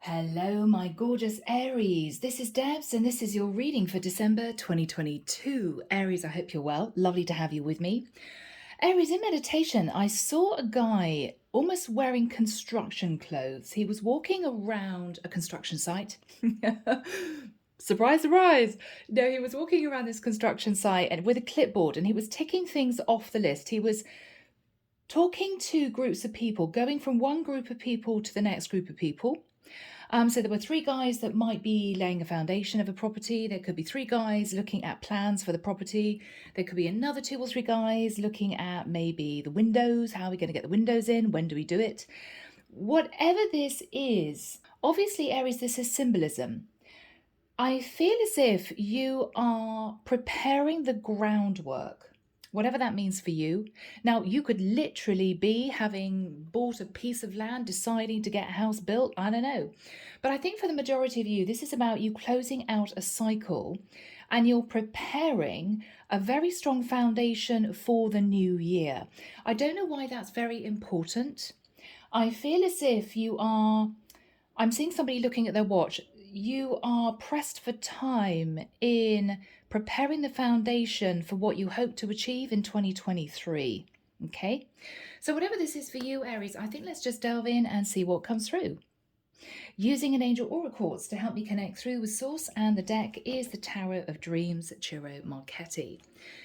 Hello, my gorgeous Aries. This is Debs, and this is your reading for December 2022. Aries, I hope you're well. Lovely to have you with me. Aries, in meditation, I saw a guy almost wearing construction clothes. He was walking around a construction site. Surprise, surprise. No, he was walking around this construction site and with a clipboard, and he was ticking things off the list. He was talking to groups of people, going from one group of people to the next group of people. So there were three guys that might be laying a foundation of a property. There could be three guys looking at plans for the property. There could be another two or three guys looking at maybe the windows. How are we going to get the windows in? When do we do it? Whatever this is, obviously, Aries, this is symbolism. I feel as if you are preparing the groundwork, whatever that means for you. Now, you could literally be having bought a piece of land, deciding to get a house built. I don't know. But I think for the majority of you, this is about you closing out a cycle and you're preparing a very strong foundation for the new year. I don't know why that's very important. I feel as if you are, I'm seeing somebody looking at their watch. You are pressed for time in preparing the foundation for what you hope to achieve in 2023. Okay, so whatever this is for you, Aries, I think let's just delve in and see what comes through. Using an angel aura quartz to help me connect through with source, and the deck is the Tarot of Dreams, Ciro Marchetti.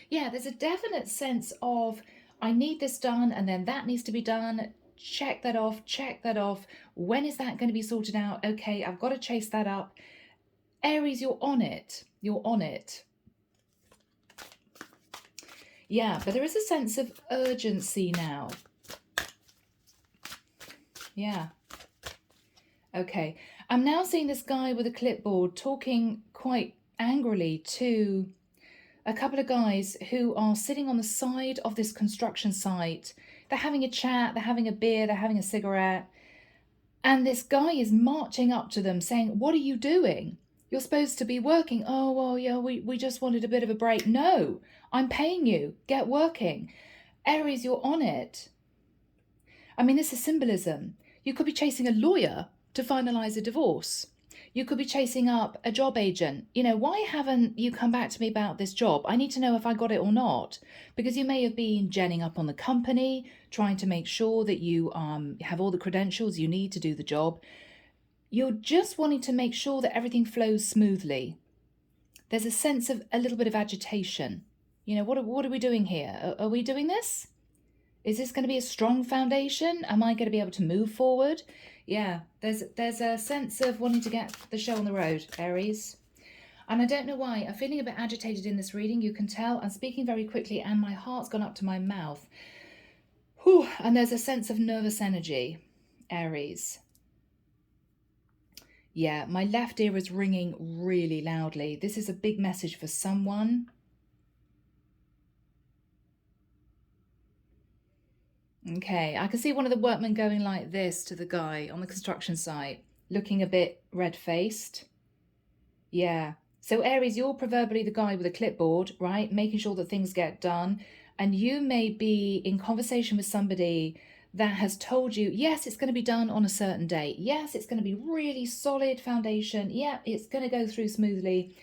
Yeah, there's a definite sense of I need this done and then that needs to be done. Check that off, check that off. When is that going to be sorted out? Okay, I've got to chase that up. Aries, you're on it. You're on it. Yeah, but there is a sense of urgency now. Yeah. Okay. I'm now seeing this guy with a clipboard talking quite angrily to a couple of guys who are sitting on the side of this construction site. They're having a chat, they're having a beer, they're having a cigarette. And this guy is marching up to them saying, "What are you doing? You're supposed to be working." "Oh, well, yeah, we just wanted a bit of a break." "No, I'm paying you. Get working." Aries, you're on it. I mean, this is symbolism. You could be chasing a lawyer to finalize a divorce. You could be chasing up a job agent. You know, why haven't you come back to me about this job? I need to know if I got it or not. Because you may have been genning up on the company, trying to make sure that you have all the credentials you need to do the job. You're just wanting to make sure that everything flows smoothly. There's a sense of a little bit of agitation. You know, what are we doing here? Are we doing this? Is this going to be a strong foundation? Am I going to be able to move forward? Yeah, there's a sense of wanting to get the show on the road, Aries. And I don't know why. I'm feeling a bit agitated in this reading. You can tell I'm speaking very quickly and my heart's gone up to my mouth. Whew, and there's a sense of nervous energy, Aries. Yeah, my left ear is ringing really loudly. This is a big message for someone. Okay, I can see one of the workmen going like this to the guy on the construction site, looking a bit red-faced. Yeah. So Aries, you're proverbially the guy with a clipboard, right? Making sure that things get done. And you may be in conversation with somebody that has told you, yes, it's going to be done on a certain date. Yes, it's going to be really solid foundation. Yeah, it's going to go through smoothly.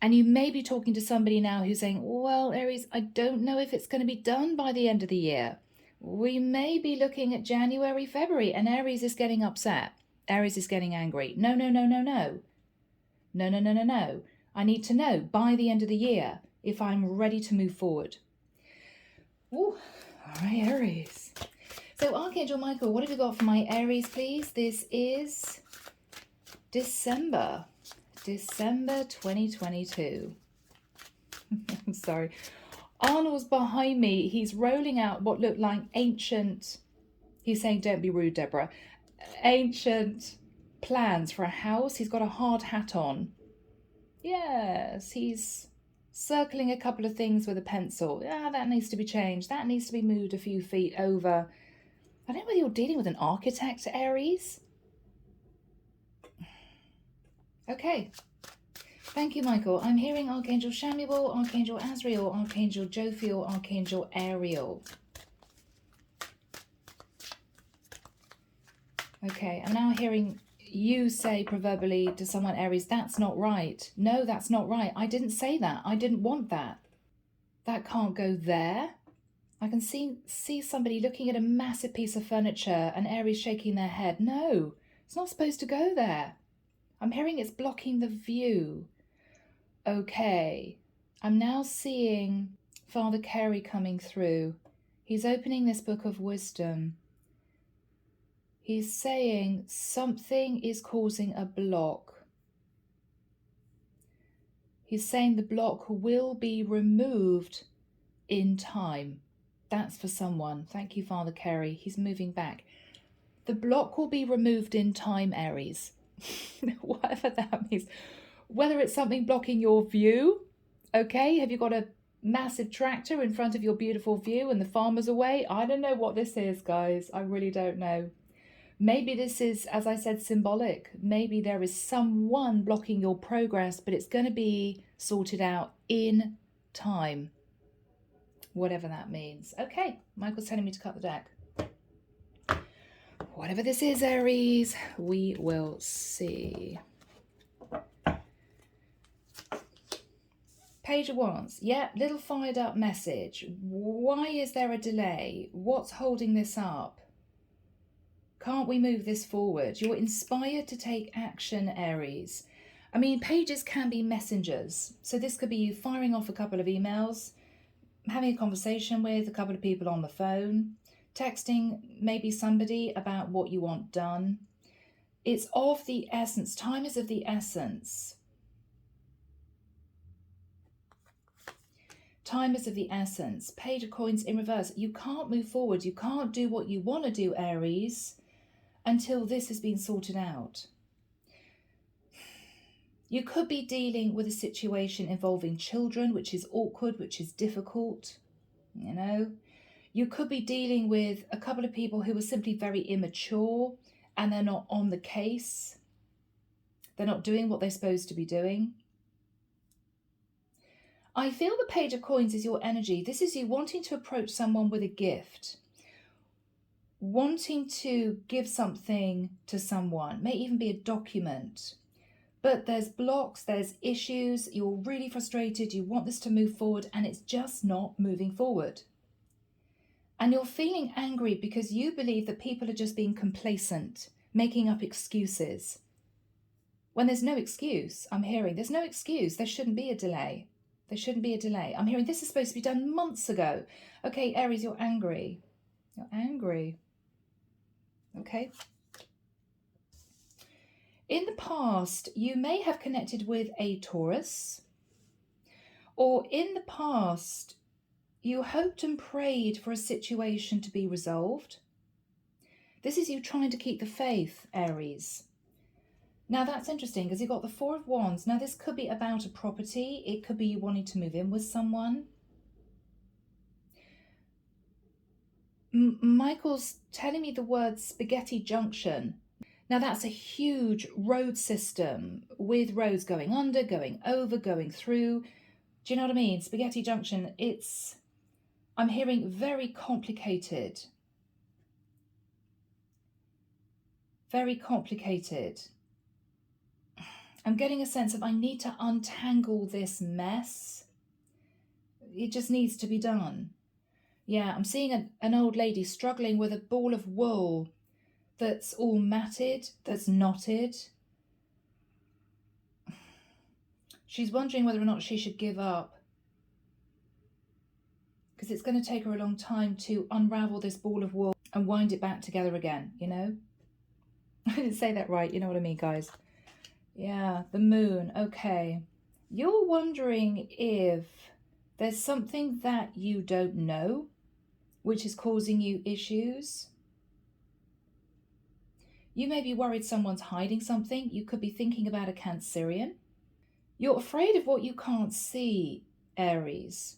And you may be talking to somebody now who's saying, well, Aries, I don't know if it's going to be done by the end of the year. We may be looking at January, February, and Aries is getting upset. Aries is getting angry. No, no, no, no, no. No, no, no, no, no. I need to know by the end of the year if I'm ready to move forward. Ooh, all right, Aries. So Archangel Michael, what have you got for my Aries, please? This is December 2022. I'm sorry. Arnold's behind me. He's rolling out what looked like ancient, he's saying, don't be rude, Deborah, ancient plans for a house. He's got a hard hat on. Yes, he's circling a couple of things with a pencil. Yeah, that needs to be changed. That needs to be moved a few feet over. I don't know whether you're dealing with an architect, Aries. Okay. Thank you, Michael. I'm hearing Archangel Shamuel, Archangel Azrael, Archangel Jophiel, Archangel Ariel. Okay, I'm now hearing you say proverbially to someone, Aries, that's not right. No, that's not right. I didn't say that. I didn't want that. That can't go there. I can see somebody looking at a massive piece of furniture and Aries shaking their head. No, it's not supposed to go there. I'm hearing it's blocking the view. Okay, I'm now seeing Father Carey coming through. He's opening this book of wisdom. He's saying something is causing a block. He's saying the block will be removed in time. That's for someone. Thank you, Father Carey. He's moving back. The block will be removed in time, Aries. Whatever that means. Whether it's something blocking your view, okay? Have you got a massive tractor in front of your beautiful view and the farmer's away? I don't know what this is, guys. I really don't know. Maybe this is, as I said, symbolic. Maybe there is someone blocking your progress, but it's going to be sorted out in time. Whatever that means. Okay, Michael's telling me to cut the deck. Whatever this is, Aries, we will see. Page of Wands. Yeah, little fired up message. Why is there a delay? What's holding this up? Can't we move this forward? You're inspired to take action, Aries. I mean, pages can be messengers. So this could be you firing off a couple of emails, having a conversation with a couple of people on the phone, texting maybe somebody about what you want done. It's of the essence. Time is of the essence. Time is of the essence. Page of Coins in reverse. You can't move forward. You can't do what you want to do, Aries, until this has been sorted out. You could be dealing with a situation involving children, which is awkward, which is difficult, you know. You could be dealing with a couple of people who are simply very immature and they're not on the case. They're not doing what they're supposed to be doing. I feel the Page of Coins is your energy. This is you wanting to approach someone with a gift, wanting to give something to someone, may even be a document. But there's blocks, there's issues, you're really frustrated, you want this to move forward, and it's just not moving forward. And you're feeling angry because you believe that people are just being complacent, making up excuses. When there's no excuse, I'm hearing, there's no excuse, there shouldn't be a delay. There shouldn't be a delay. I'm hearing this is supposed to be done months ago. Okay, Aries, you're angry. You're angry. Okay. In the past, you may have connected with a Taurus, or in the past, you hoped and prayed for a situation to be resolved. This is you trying to keep the faith, Aries. Now that's interesting because you've got the Four of Wands. Now this could be about a property. It could be you wanting to move in with someone. Michael's telling me the word spaghetti junction. Now that's a huge road system with roads going under, going over, going through. Do you know what I mean? Spaghetti junction, I'm hearing very complicated. Very complicated. I'm getting a sense of I need to untangle this mess. It just needs to be done. Yeah, I'm seeing an old lady struggling with a ball of wool that's all matted, that's knotted. She's wondering whether or not she should give up, because it's going to take her a long time to unravel this ball of wool and wind it back together again, you know? I didn't say that right, you know what I mean, guys? Yeah, the moon, okay. You're wondering if there's something that you don't know, which is causing you issues. You may be worried someone's hiding something. You could be thinking about a Cancerian. You're afraid of what you can't see, Aries.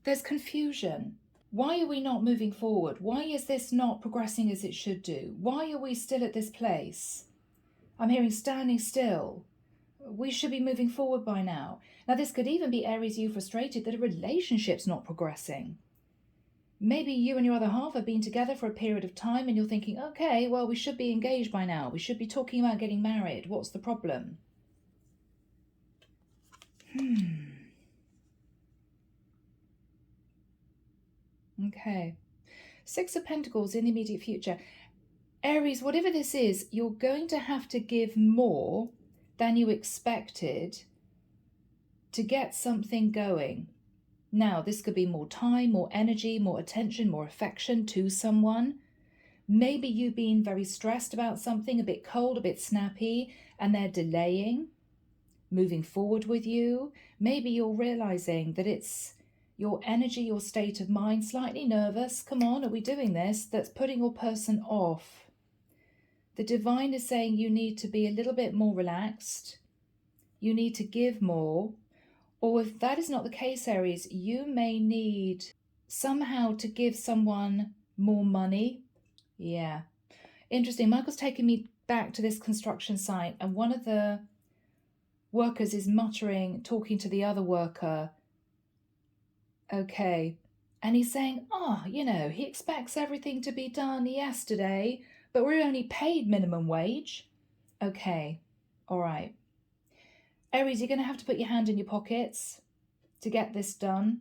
There's confusion. Why are we not moving forward? Why is this not progressing as it should do? Why are we still at this place? I'm hearing standing still. We should be moving forward by now. Now, this could even be Aries, you frustrated that a relationship's not progressing. Maybe you and your other half have been together for a period of time and you're thinking, okay, well, we should be engaged by now. We should be talking about getting married. What's the problem? Okay. Six of Pentacles in the immediate future. Aries, whatever this is, you're going to have to give more than you expected to get something going. Now, this could be more time, more energy, more attention, more affection to someone. Maybe you've been very stressed about something, a bit cold, a bit snappy, and they're delaying moving forward with you. Maybe you're realizing that it's your energy, your state of mind, slightly nervous. Come on, are we doing this? That's putting your person off. The divine is saying you need to be a little bit more relaxed. You need to give more. Or if that is not the case, Aries, you may need somehow to give someone more money. Yeah. Interesting. Michael's taking me back to this construction site, and one of the workers is muttering, talking to the other worker. Okay. And he's saying, he expects everything to be done yesterday, but we're only paid minimum wage. Okay. All right. Aries, you're going to have to put your hand in your pockets to get this done.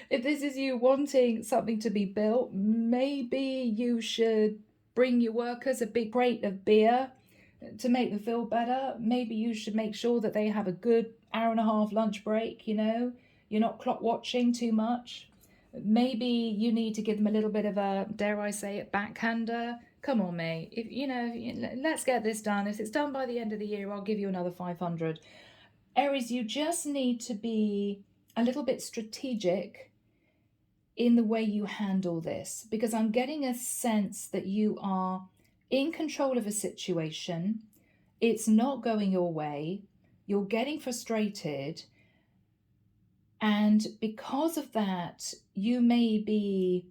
If this is you wanting something to be built, maybe you should bring your workers a big crate of beer to make them feel better. Maybe you should make sure that they have a good hour-and-a-half lunch break, you're not clock watching too much. Maybe you need to give them a little bit of a, dare I say it, backhander. Come on, mate. Let's get this done. If it's done by the end of the year, I'll give you another 500. Aries, you just need to be a little bit strategic in the way you handle this, because I'm getting a sense that you are in control of a situation. It's not going your way. You're getting frustrated. And because of that, you may be,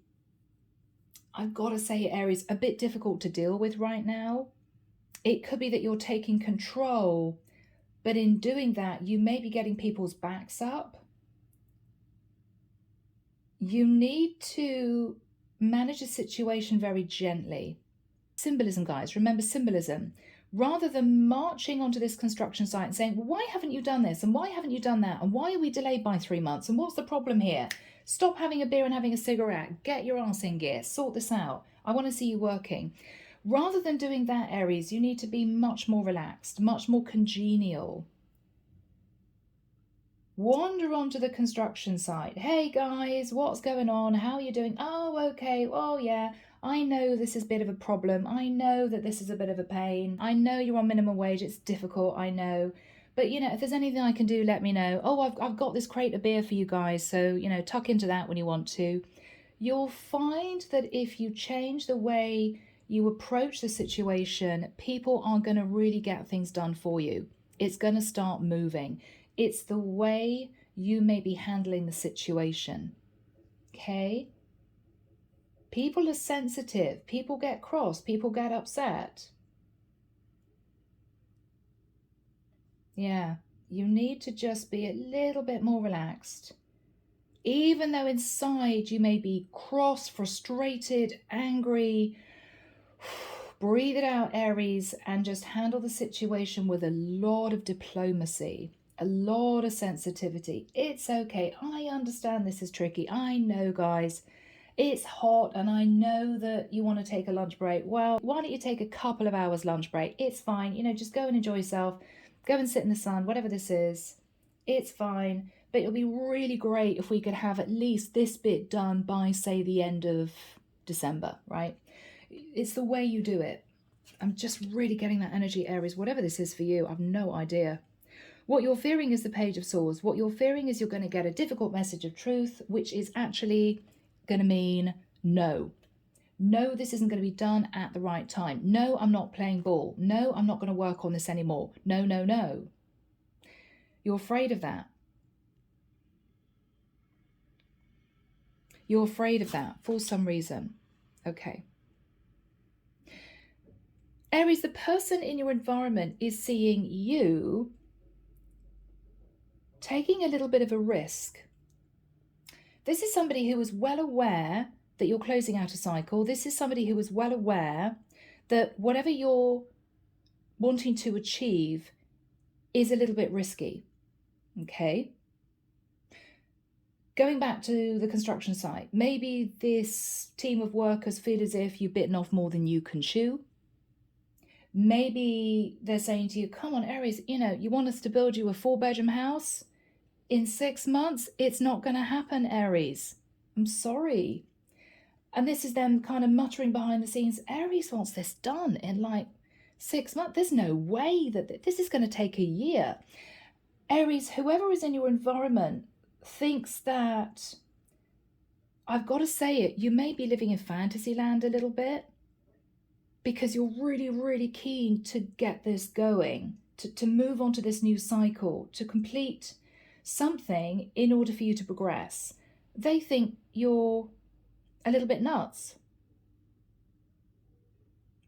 I've got to say, Aries, a bit difficult to deal with right now. It could be that you're taking control, but in doing that, you may be getting people's backs up. You need to manage a situation very gently. Symbolism, guys. Remember symbolism. Rather than marching onto this construction site and saying, well, why haven't you done this? And why haven't you done that? And why are we delayed by 3 months? And what's the problem here? Stop having a beer and having a cigarette. Get your ass in gear. Sort this out. I want to see you working. Rather than doing that, Aries, you need to be much more relaxed, much more congenial. Wander onto the construction site. Hey guys, what's going on? How are you doing? Oh, okay. Oh, yeah. I know this is a bit of a problem. I know that this is a bit of a pain. I know you're on minimum wage. It's difficult. I know. But, if there's anything I can do, let me know. Oh, I've got this crate of beer for you guys. So, tuck into that when you want to. You'll find that if you change the way you approach the situation, people are going to really get things done for you. It's going to start moving. It's the way you may be handling the situation. Okay? People are sensitive. People get cross. People get upset. Yeah. You need to just be a little bit more relaxed. Even though inside you may be cross, frustrated, angry, breathe it out, Aries, and just handle the situation with a lot of diplomacy. A lot of sensitivity. It's okay. I understand this is tricky. I know, guys. It's hot and I know that you want to take a lunch break. Well, why don't you take a couple of hours lunch break? It's fine. Just go and enjoy yourself. Go and sit in the sun, whatever this is. It's fine. But it'll be really great if we could have at least this bit done by, say, the end of December, right? It's the way you do it. I'm just really getting that energy, Aries. Whatever this is for you, I've no idea. What you're fearing is the Page of Swords. What you're fearing is you're going to get a difficult message of truth, which is actually going to mean no. No, this isn't going to be done at the right time. No, I'm not playing ball. No, I'm not going to work on this anymore. No, no, no. You're afraid of that. You're afraid of that for some reason. Okay. Aries, the person in your environment is seeing you taking a little bit of a risk. This is somebody who is well aware that you're closing out a cycle. This is somebody who is well aware that whatever you're wanting to achieve is a little bit risky, okay? Going back to the construction site, maybe this team of workers feel as if you've bitten off more than you can chew. Maybe they're saying to you, come on, Aries, you want us to build you a 4-bedroom house in 6 months? It's not going to happen, Aries. I'm sorry. And this is them kind of muttering behind the scenes, Aries wants this done in like 6 months. There's no way that this is going to take a year. Aries, whoever is in your environment thinks that, I've got to say it, you may be living in fantasy land a little bit, because you're really, really keen to get this going, to move on to this new cycle, to complete something in order for you to progress. They think you're a little bit nuts.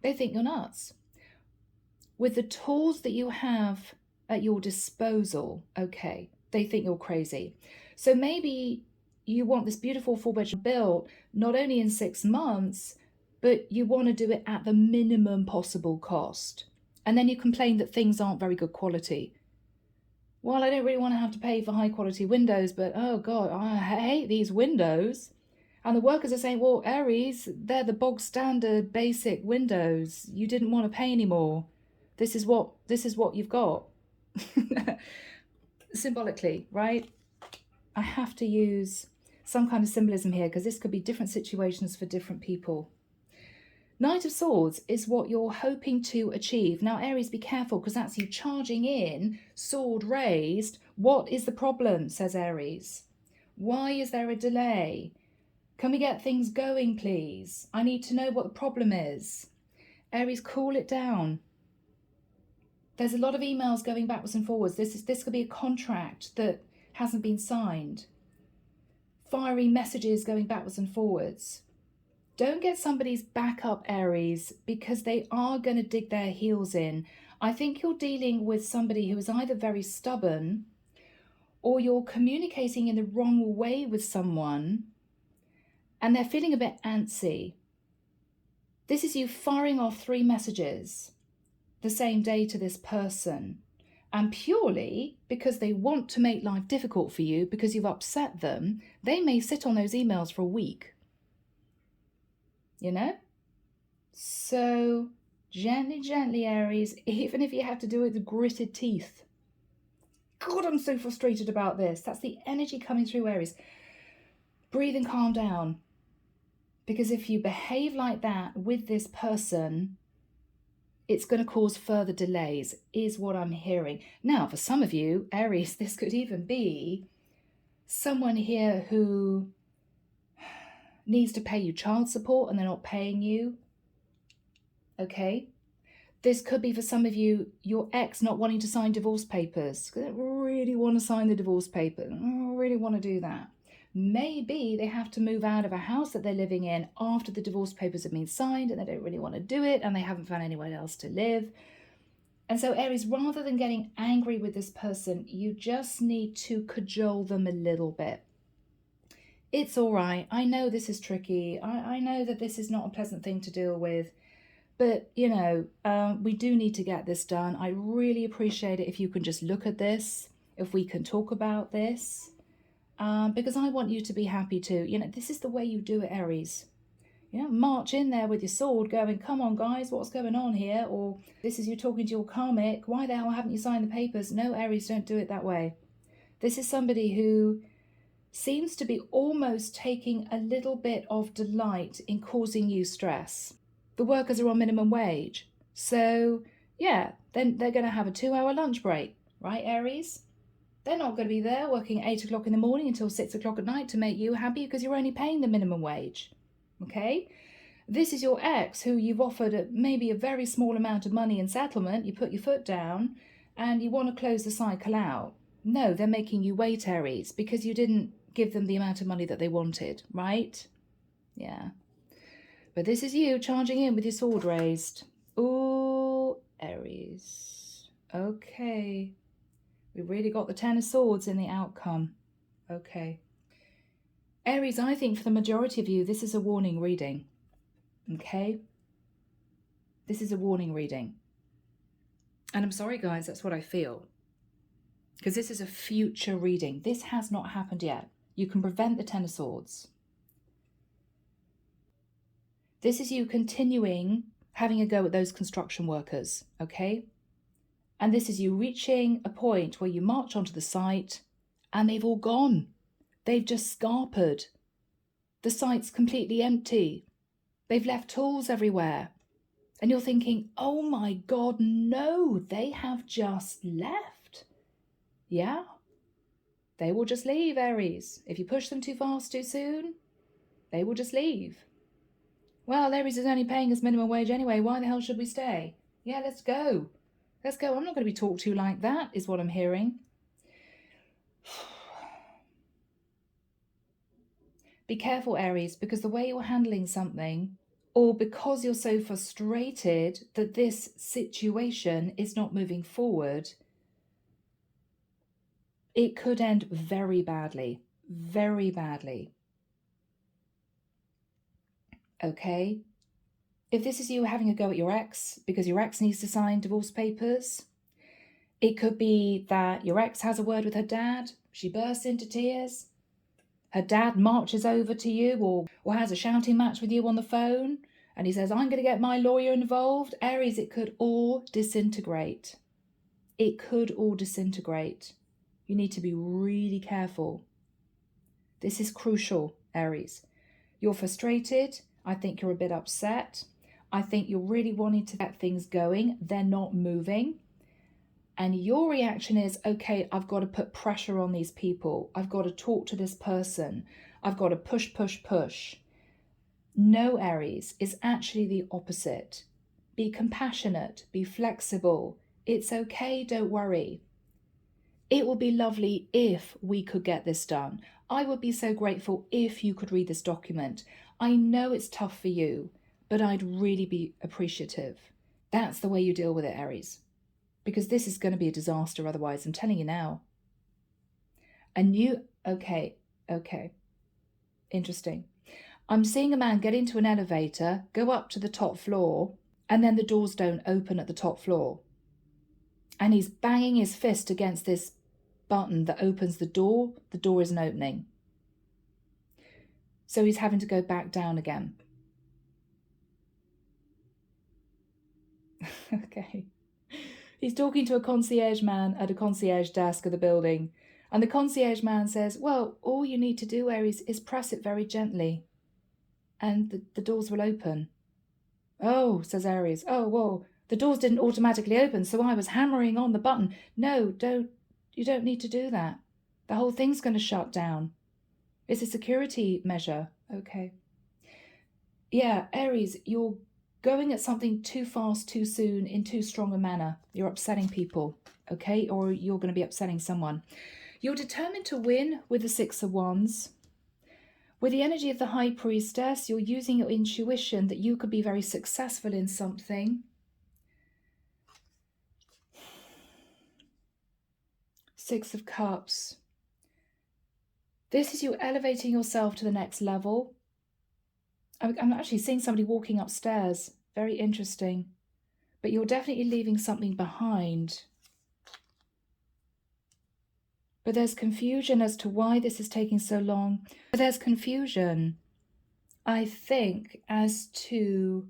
They think you're nuts. With the tools that you have at your disposal, okay, they think you're crazy. So maybe you want this beautiful 4-bedroom built not only in 6 months, but you want to do it at the minimum possible cost. And then you complain that things aren't very good quality. Well, I don't really want to have to pay for high quality windows, but oh God, I hate these windows. And the workers are saying, well, Aries, they're the bog standard basic windows. You didn't want to pay anymore. This is what you've got. Symbolically, right? I have to use some kind of symbolism here because this could be different situations for different people. Knight of Swords is what you're hoping to achieve. Now, Aries, be careful because that's you charging in, sword raised. What is the problem, says Aries? Why is there a delay? Can we get things going, please? I need to know what the problem is. Aries, cool it down. There's a lot of emails going backwards and forwards. This could be a contract that hasn't been signed. Fiery messages going backwards and forwards. Don't get somebody's back up, Aries, because they are going to dig their heels in. I think you're dealing with somebody who is either very stubborn or you're communicating in the wrong way with someone and they're feeling a bit antsy. This is you firing off 3 messages the same day to this person, and purely because they want to make life difficult for you because you've upset them, they may sit on those emails for a week. So gently, Aries, even if you have to do it with gritted teeth. God, I'm so frustrated about this. That's the energy coming through, Aries. Breathe and calm down. Because if you behave like that with this person, it's going to cause further delays, is what I'm hearing. Now, for some of you, Aries, this could even be someone here who needs to pay you child support and they're not paying you. Okay? This could be for some of you, your ex not wanting to sign divorce papers. They don't really want to sign the divorce paper. They don't really want to do that. Maybe they have to move out of a house that they're living in after the divorce papers have been signed and they don't really want to do it and they haven't found anywhere else to live. And so, Aries, rather than getting angry with this person, you just need to cajole them a little bit. It's all right. I know this is tricky. I know that this is not a pleasant thing to deal with. But, we do need to get this done. I really appreciate it if you can just look at this, if we can talk about this, because I want you to be happy too. This is the way you do it, Aries. March in there with your sword going, come on, guys, what's going on here? Or this is you talking to your karmic. Why the hell haven't you signed the papers? No, Aries, don't do it that way. This is somebody who seems to be almost taking a little bit of delight in causing you stress. The workers are on minimum wage. So, yeah, then they're going to have a 2-hour lunch break, right, Aries? They're not going to be there working at 8 o'clock in the morning until 6 o'clock at night to make you happy because you're only paying the minimum wage, okay? This is your ex who you've offered maybe a very small amount of money in settlement. You put your foot down and you want to close the cycle out. No, they're making you wait, Aries, because you didn't give them the amount of money that they wanted, right? Yeah. But this is you charging in with your sword raised. Ooh, Aries. Okay. We really got the 10 of Swords in the outcome. Okay. Aries, I think for the majority of you, this is a warning reading. Okay? This is a warning reading. And I'm sorry, guys, that's what I feel. Because this is a future reading. This has not happened yet. You can prevent the Ten of Swords. This is you continuing having a go at those construction workers, okay? And this is you reaching a point where you march onto the site and they've all gone. They've just scarpered. The site's completely empty. They've left tools everywhere. And you're thinking, oh my God, no, they have just left. Yeah, they will just leave, Aries. If you push them too fast too soon, they will just leave. Well, Aries is only paying us minimum wage anyway. Why the hell should we stay? Yeah, let's go. Let's go. I'm not going to be talked to like that, is what I'm hearing. Be careful, Aries, because the way you're handling something, or because you're so frustrated that this situation is not moving forward, it could end very badly. Very badly. Okay? If this is you having a go at your ex because your ex needs to sign divorce papers, it could be that your ex has a word with her dad, she bursts into tears, her dad marches over to you or has a shouting match with you on the phone, and he says, I'm going to get my lawyer involved. Aries, it could all disintegrate. It could all disintegrate. You need to be really careful. This is crucial, Aries. You're frustrated. I think you're a bit upset. I think you're really wanting to get things going. They're not moving. And your reaction is, okay, I've got to put pressure on these people. I've got to talk to this person. I've got to push, push, push. No, Aries, is actually the opposite. Be compassionate. Be flexible. It's okay. Don't worry. It would be lovely if we could get this done. I would be so grateful if you could read this document. I know it's tough for you, but I'd really be appreciative. That's the way you deal with it, Aries. Because this is going to be a disaster otherwise, I'm telling you now. Okay. Interesting. I'm seeing a man get into an elevator, go up to the top floor, and then the doors don't open at the top floor. And he's banging his fist against this button that opens the door isn't opening. So he's having to go back down again. Okay. He's talking to a concierge man at a concierge desk of the building. And the concierge man says, well, all you need to do, Aries, is press it very gently. And the doors will open. Oh, says Aries. Oh, whoa. The doors didn't automatically open, so I was hammering on the button. No, you don't need to do that. The whole thing's going to shut down. It's a security measure. Okay. Yeah, Aries, you're going at something too fast, too soon, in too strong a manner. You're upsetting people, okay? Or you're going to be upsetting someone. You're determined to win with the Six of Wands. With the energy of the High Priestess, you're using your intuition that you could be very successful in something. Six of Cups. This is you elevating yourself to the next level. I'm actually seeing somebody walking upstairs. Very interesting. But you're definitely leaving something behind. But there's confusion as to why this is taking so long. But there's confusion, I think, as to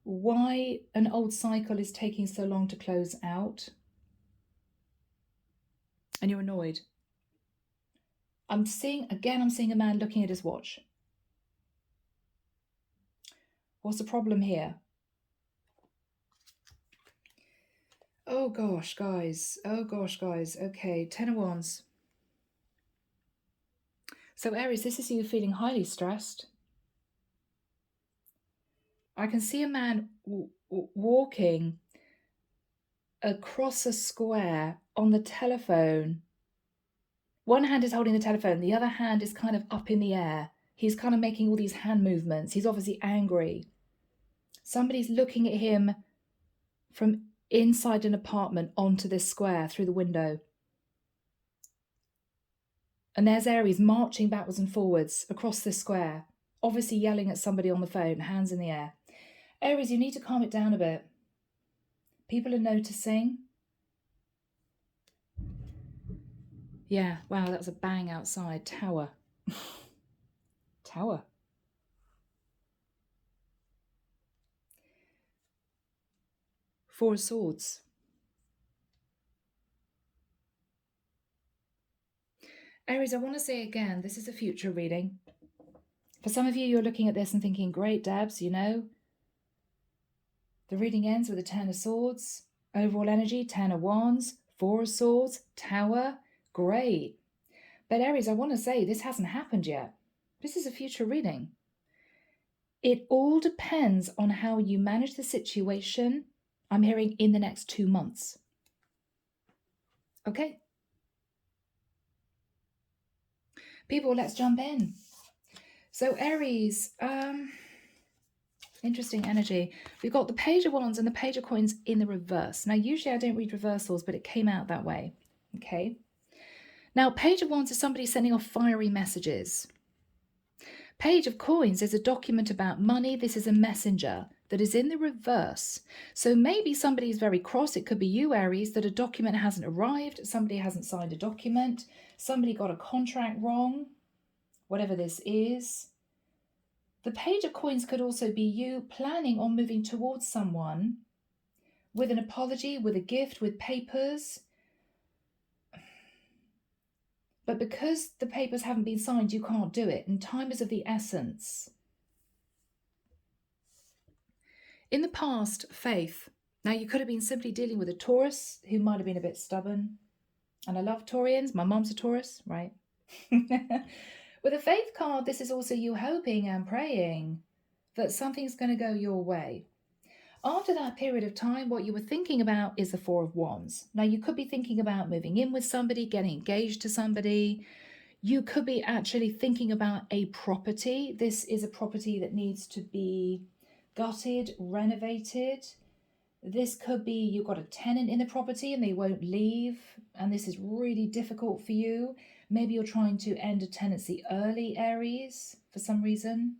why an old cycle is taking so long to close out. And you're annoyed. I'm seeing a man looking at his watch. What's the problem here? Oh gosh, guys. Okay, Ten of Wands. So Aries, this is you feeling highly stressed. I can see a man walking across a square on the telephone. One hand is holding the telephone, the other hand is kind of up in the air. He's kind of making all these hand movements. He's obviously angry. Somebody's looking at him from inside an apartment onto this square through the window. And there's Aries marching backwards and forwards across this square, obviously yelling at somebody on the phone, hands in the air. Aries, you need to calm it down a bit. People are noticing. Yeah, wow, that was a bang outside. Tower. Tower. Four of Swords. Aries, I want to say again, this is a future reading. For some of you, you're looking at this and thinking, great, Debs, you know. The reading ends with a 10 of Swords. Overall energy, 10 of Wands, 4 of Swords, Tower. Great. But Aries, I want to say this hasn't happened yet. This is a future reading. It all depends on how you manage the situation. I'm hearing in the next 2 months. Okay. People, let's jump in. So Aries, interesting energy. We've got the Page of Wands and the Page of Coins in the reverse. Now, usually I don't read reversals, but it came out that way. Okay. Now, Page of Wands is somebody sending off fiery messages. Page of Coins is a document about money. This is a messenger that is in the reverse. So maybe somebody is very cross. It could be you, Aries, that a document hasn't arrived. Somebody hasn't signed a document. Somebody got a contract wrong, whatever this is. The Page of Coins could also be you planning on moving towards someone with an apology, with a gift, with papers. But because the papers haven't been signed, you can't do it. And time is of the essence. In the past, faith. Now, you could have been simply dealing with a Taurus who might have been a bit stubborn. And I love Taurians. My mom's a Taurus, right? With a faith card, this is also you hoping and praying that something's going to go your way. After that period of time, what you were thinking about is the Four of Wands. Now, you could be thinking about moving in with somebody, getting engaged to somebody. You could be actually thinking about a property. This is a property that needs to be gutted, renovated. This could be you've got a tenant in the property and they won't leave, and this is really difficult for you. Maybe you're trying to end a tenancy early, Aries, for some reason.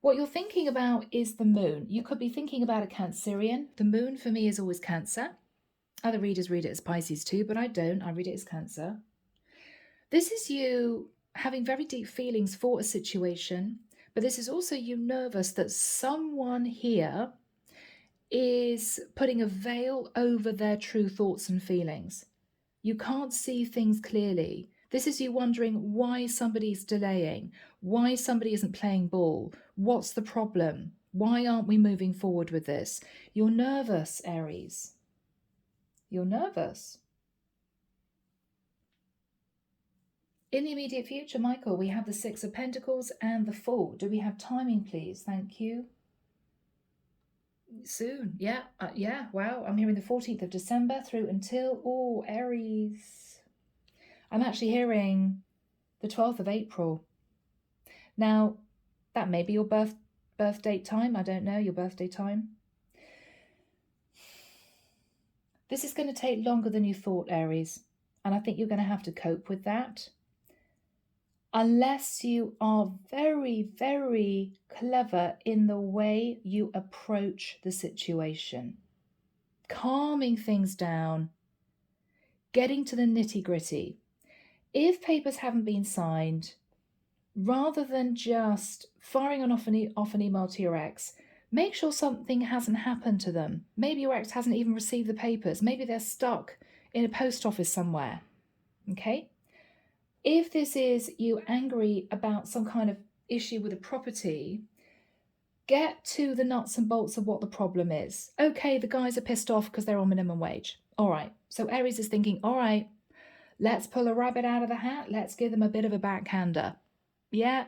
What you're thinking about is the moon. You could be thinking about a Cancerian. The moon for me is always Cancer. Other readers read it as Pisces too, but I don't. I read it as Cancer. This is you having very deep feelings for a situation, but this is also you nervous that someone here is putting a veil over their true thoughts and feelings. You can't see things clearly. This is you wondering why somebody's delaying, why somebody isn't playing ball, what's the problem, why aren't we moving forward with this? You're nervous, Aries. You're nervous. In the immediate future, Michael, we have the Six of Pentacles and the Fool. Do we have timing, please? Thank you. Soon, yeah, wow. I'm hearing the 14th of December through until, Aries. I'm actually hearing the 12th of April. Now, that may be your birth date time. I don't know, your birthday time. This is going to take longer than you thought, Aries. And I think you're going to have to cope with that. Unless you are very, very clever in the way you approach the situation. Calming things down. Getting to the nitty-gritty. If papers haven't been signed, rather than just firing off an email to your ex, make sure something hasn't happened to them. Maybe your ex hasn't even received the papers. Maybe they're stuck in a post office somewhere. Okay? If this is you angry about some kind of issue with a property, get to the nuts and bolts of what the problem is. Okay, the guys are pissed off because they're on minimum wage. All right. So Aries is thinking, all right, let's pull a rabbit out of the hat. Let's give them a bit of a backhander. Yeah,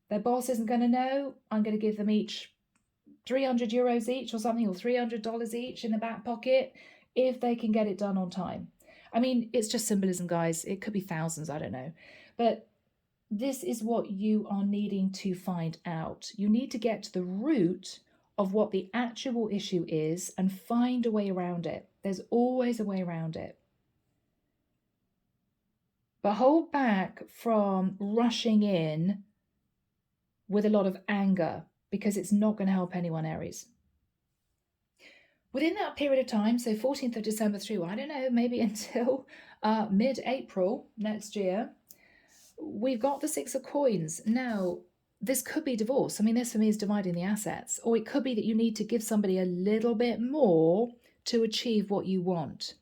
their boss isn't going to know. I'm going to give them each 300 euros each or something, or $300 each in the back pocket if they can get it done on time. I mean, it's just symbolism, guys. It could be thousands, I don't know. But this is what you are needing to find out. You need to get to the root of what the actual issue is and find a way around it. There's always a way around it. But hold back from rushing in with a lot of anger, because it's not going to help anyone, Aries. Within that period of time, so 14th of December through, I don't know, maybe until mid-April next year, we've got the Six of Coins. Now, this could be divorce. I mean, this for me is dividing the assets. Or it could be that you need to give somebody a little bit more to achieve what you want.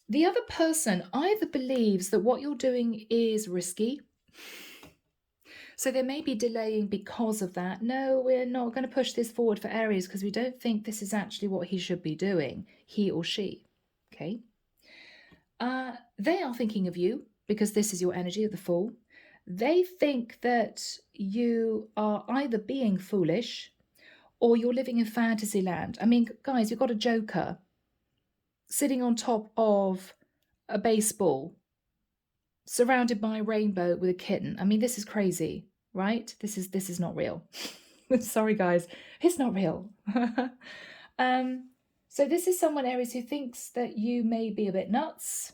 The other person either believes that what you're doing is risky, so they may be delaying because of that. No, we're not going to push this forward for Aries because we don't think this is actually what he should be doing, he or she. Okay. They are thinking of you because this is your energy of the Fool. They think that you are either being foolish or you're living in fantasy land. I mean, guys, you've got a Joker sitting on top of a baseball, surrounded by a rainbow with a kitten. I mean, this is crazy, right? This is not real. Sorry, guys, it's not real. So this is someone, Aries, who thinks that you may be a bit nuts.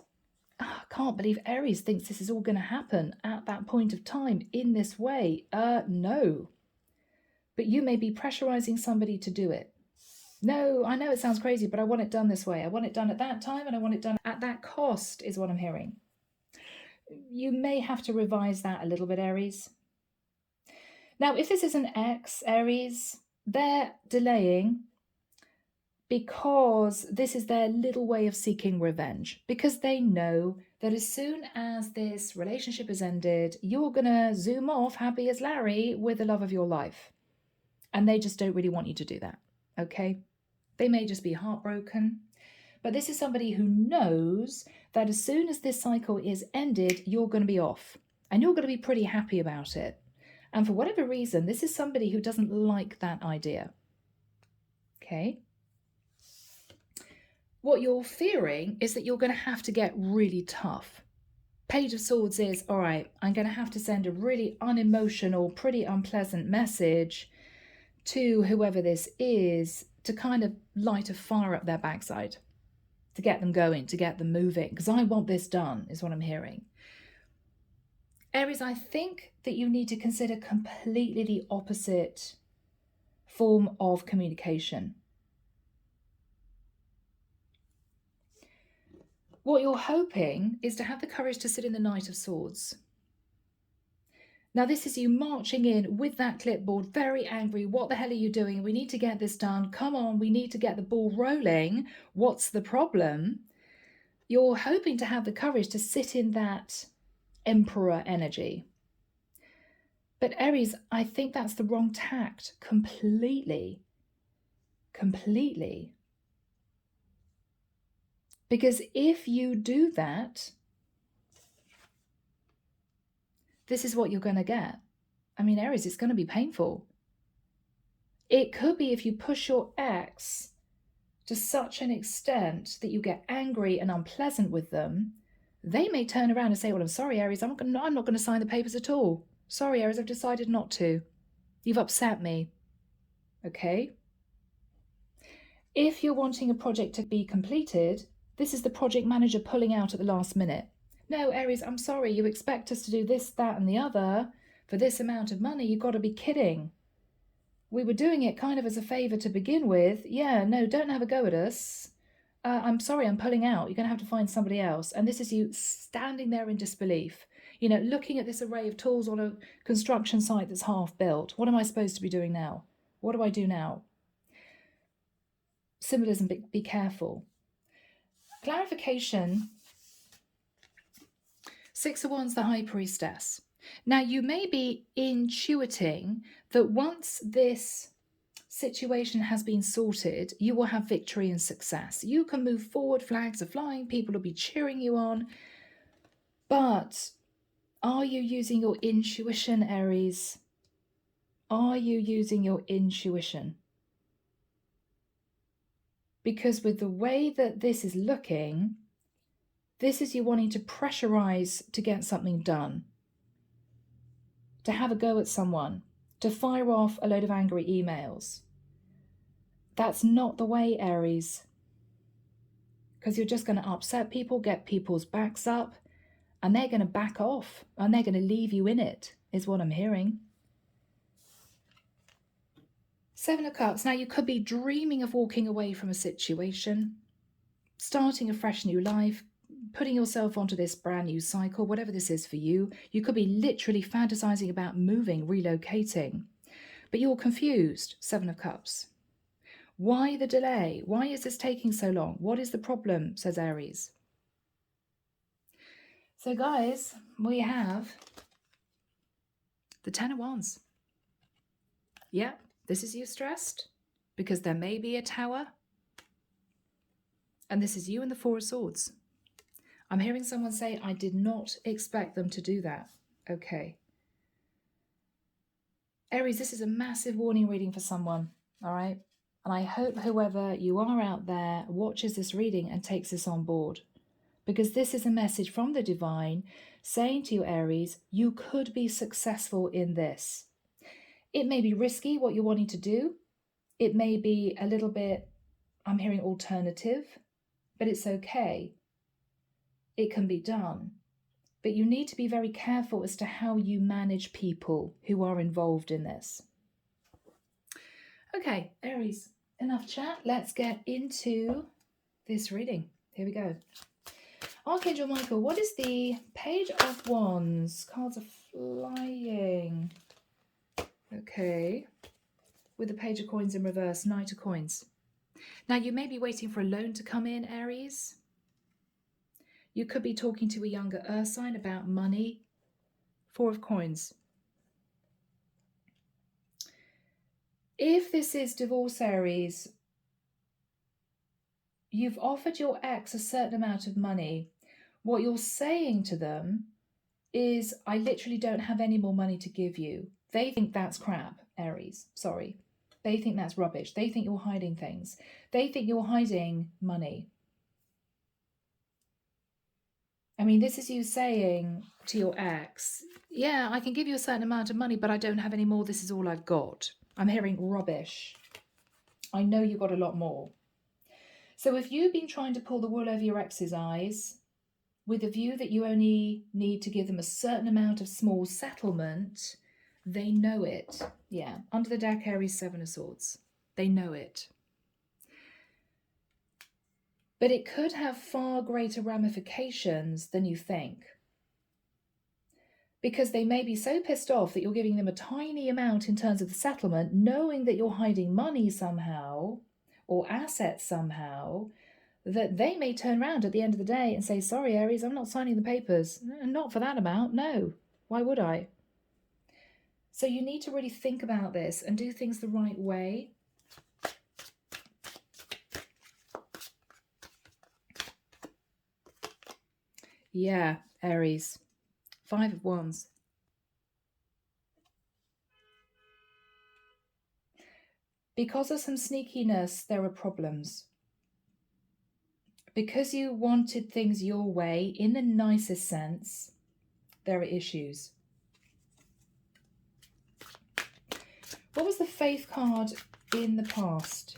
I can't believe Aries thinks this is all going to happen at that point of time in this way. No. But you may be pressurizing somebody to do it. No, I know it sounds crazy, but I want it done this way. I want it done at that time, and I want it done at that cost, is what I'm hearing. You may have to revise that a little bit, Aries. Now, if this is an ex, Aries, they're delaying because this is their little way of seeking revenge, because they know that as soon as this relationship has ended, you're going to zoom off happy as Larry with the love of your life. And they just don't really want you to do that, okay? They may just be heartbroken. But this is somebody who knows that as soon as this cycle is ended, you're going to be off. And you're going to be pretty happy about it. And for whatever reason, this is somebody who doesn't like that idea. Okay? What you're fearing is that you're going to have to get really tough. Page of Swords is, all right, I'm going to have to send a really unemotional, pretty unpleasant message to whoever this is to kind of light a fire up their backside, to get them going, to get them moving, because I want this done, is what I'm hearing. Aries, I think that you need to consider completely the opposite form of communication. What you're hoping is to have the courage to sit in the Knight of Swords. Now, this is you marching in with that clipboard, very angry. What the hell are you doing? We need to get this done. Come on, we need to get the ball rolling. What's the problem? You're hoping to have the courage to sit in that Emperor energy. But Aries, I think that's the wrong tact completely. Completely. Because if you do that, this is what you're going to get. I mean, Aries, it's going to be painful. It could be if you push your ex to such an extent that you get angry and unpleasant with them, they may turn around and say, well, I'm sorry, Aries, I'm not going to sign the papers at all. Sorry, Aries, I've decided not to. You've upset me. Okay? If you're wanting a project to be completed, this is the project manager pulling out at the last minute. No, Aries, I'm sorry, you expect us to do this, that, and the other for this amount of money. You've got to be kidding. We were doing it kind of as a favour to begin with. Yeah, no, don't have a go at us. I'm sorry, I'm pulling out. You're going to have to find somebody else. And this is you standing there in disbelief, you know, looking at this array of tools on a construction site that's half built. What am I supposed to be doing now? What do I do now? Symbolism, be careful. Clarification. 6 of Wands, the High Priestess. Now, you may be intuiting that once this situation has been sorted, you will have victory and success. You can move forward, flags are flying, people will be cheering you on. But are you using your intuition, Aries? Are you using your intuition? Because with the way that this is looking, this is you wanting to pressurize to get something done, to have a go at someone. to fire off a load of angry emails. That's not the way, Aries. Because you're just going to upset people, get people's backs up, and they're going to back off, and they're going to leave you in it, is what I'm hearing. Seven of Cups. Now, you could be dreaming of walking away from a situation, starting a fresh new life, putting yourself onto this brand new cycle, whatever this is for you. You could be literally fantasizing about moving, relocating, but you're confused. Seven of Cups. Why the delay? Why is this taking so long? What is the problem, says Aries. So guys, we have the Ten of Wands. Yeah, this is you stressed because there may be a Tower. And this is you and the Four of Swords. I'm hearing someone say, I did not expect them to do that. Okay. Aries, this is a massive warning reading for someone, all right? And I hope whoever you are out there watches this reading and takes this on board. Because this is a message from the divine saying to you, Aries, you could be successful in this. It may be risky what you're wanting to do. It may be a little bit, I'm hearing alternative, but it's okay. It can be done. But you need to be very careful as to how you manage people who are involved in this. Okay, Aries, enough chat. Let's get into this reading. Here we go. Archangel Michael, what is the Page of Wands? Cards are flying. Okay. With the Page of Coins in reverse, Knight of Coins. Now, you may be waiting for a loan to come in, Aries. You could be talking to a younger earth sign about money. Four of Coins. If this is divorce, Aries, you've offered your ex a certain amount of money. What you're saying to them is, I literally don't have any more money to give you. They think that's crap, Aries. Sorry. They think that's rubbish. They think you're hiding things. They think you're hiding money. I mean, this is you saying to your ex, yeah, I can give you a certain amount of money, but I don't have any more. This is all I've got. I'm hearing rubbish. I know you got a lot more. So if you've been trying to pull the wool over your ex's eyes with the view that you only need to give them a certain amount of small settlement, they know it. Yeah, under the deck, Aries, Seven of Swords. They know it. But it could have far greater ramifications than you think. Because they may be so pissed off that you're giving them a tiny amount in terms of the settlement, knowing that you're hiding money somehow, or assets somehow, that they may turn around at the end of the day and say, sorry, Aries, I'm not signing the papers. Not for that amount, no. Why would I? So you need to really think about this and do things the right way. Yeah, Aries. Five of Wands. Because of some sneakiness, there are problems. Because you wanted things your way, in the nicest sense, there are issues. What was the Faith card in the past?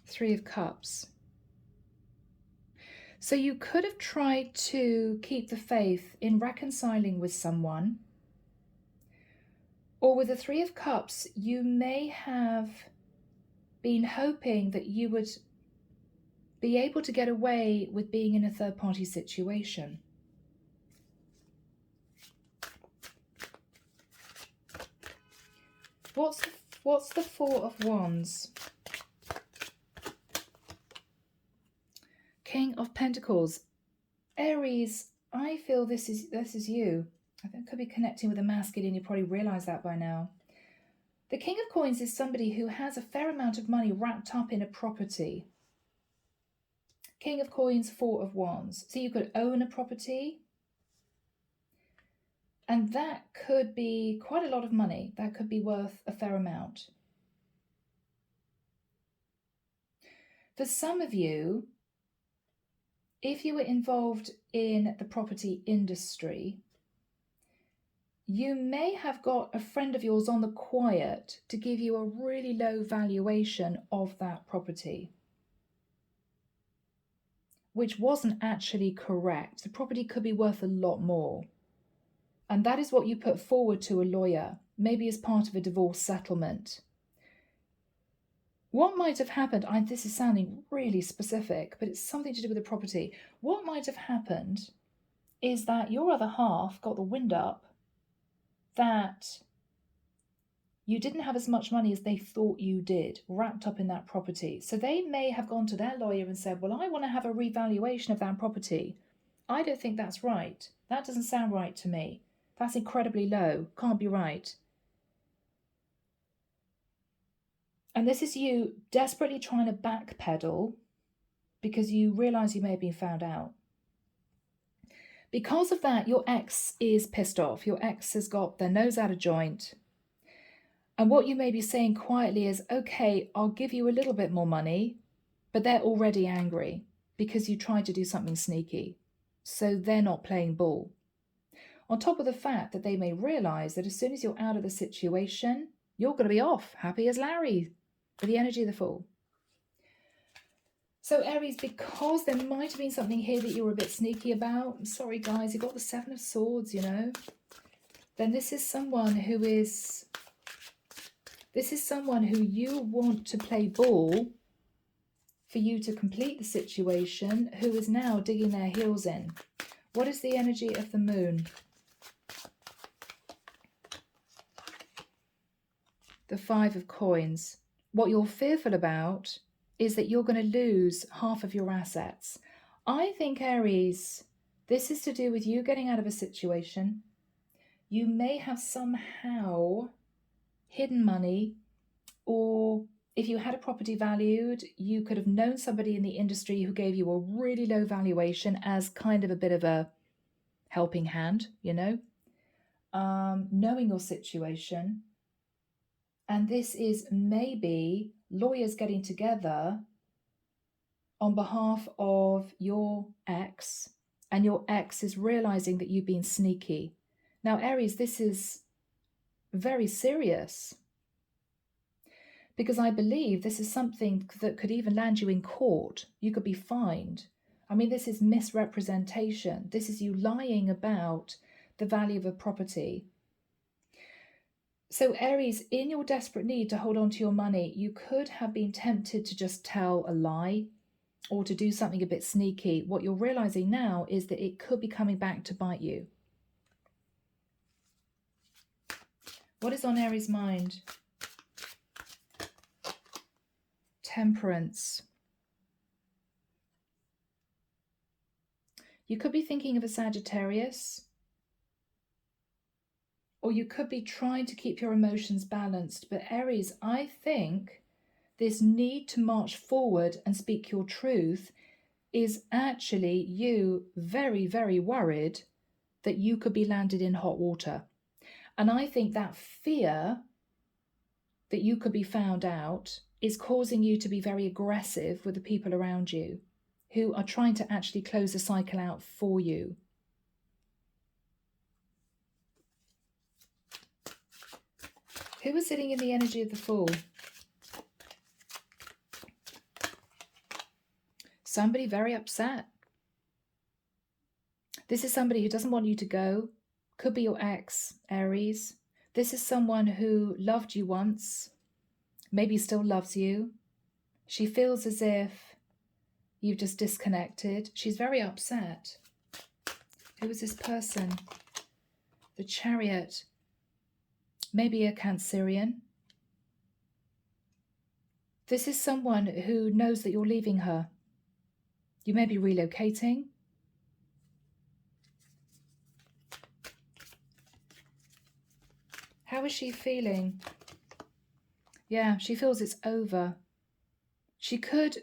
Three of Cups. So you could have tried to keep the faith in reconciling with someone. Or with the Three of Cups, you may have been hoping that you would be able to get away with being in a third-party situation. What's the Four of Wands? King of Pentacles. Aries, I feel this is you. I think I could be connecting with a masculine. You probably realise that by now. The King of Coins is somebody who has a fair amount of money wrapped up in a property. King of Coins, Four of Wands. So you could own a property. And that could be quite a lot of money. That could be worth a fair amount. For some of you, if you were involved in the property industry, you may have got a friend of yours on the quiet to give you a really low valuation of that property, which wasn't actually correct. The property could be worth a lot more. And that is what you put forward to a lawyer, maybe as part of a divorce settlement. What might have happened, this is sounding really specific, but it's something to do with the property. What might have happened is that your other half got the wind up that you didn't have as much money as they thought you did wrapped up in that property. So they may have gone to their lawyer and said, well, I want to have a revaluation of that property. I don't think that's right. That doesn't sound right to me. That's incredibly low. Can't be right. And this is you desperately trying to backpedal because you realize you may have been found out. Because of that, your ex is pissed off. Your ex has got their nose out of joint. And what you may be saying quietly is, okay, I'll give you a little bit more money, but they're already angry because you tried to do something sneaky. So they're not playing ball. On top of the fact that they may realize that as soon as you're out of the situation, you're going to be off, happy as Larry, with the energy of the Fool. So Aries, because there might have been something here that you were a bit sneaky about, I'm sorry guys, you got the Seven of Swords, you know, then this is someone who you want to play ball for you to complete the situation, who is now digging their heels in. What is the energy of the Moon? The Five of Coins. What you're fearful about is that you're going to lose half of your assets. I think, Aries, this is to do with you getting out of a situation. You may have somehow hidden money, or if you had a property valued, you could have known somebody in the industry who gave you a really low valuation as kind of a bit of a helping hand, you know, knowing your situation. And this is maybe lawyers getting together on behalf of your ex, and your ex is realizing that you've been sneaky. Now, Aries, this is very serious, because I believe this is something that could even land you in court. You could be fined. I mean, this is misrepresentation. This is you lying about the value of a property. So Aries, in your desperate need to hold on to your money, you could have been tempted to just tell a lie or to do something a bit sneaky. What you're realizing now is that it could be coming back to bite you. What is on Aries' mind? Temperance. You could be thinking of a Sagittarius, or you could be trying to keep your emotions balanced. But Aries, I think this need to march forward and speak your truth is actually you very, very worried that you could be landed in hot water. And I think that fear that you could be found out is causing you to be very aggressive with the people around you who are trying to actually close the cycle out for you. Who is sitting in the energy of the Fool? Somebody very upset. This is somebody who doesn't want you to go. Could be your ex, Aries. This is someone who loved you once, maybe still loves you. She feels as if you've just disconnected. She's very upset. Who is this person? The Chariot. Maybe a Cancerian. This is someone who knows that you're leaving her. You may be relocating. How is she feeling? Yeah, she feels it's over. She could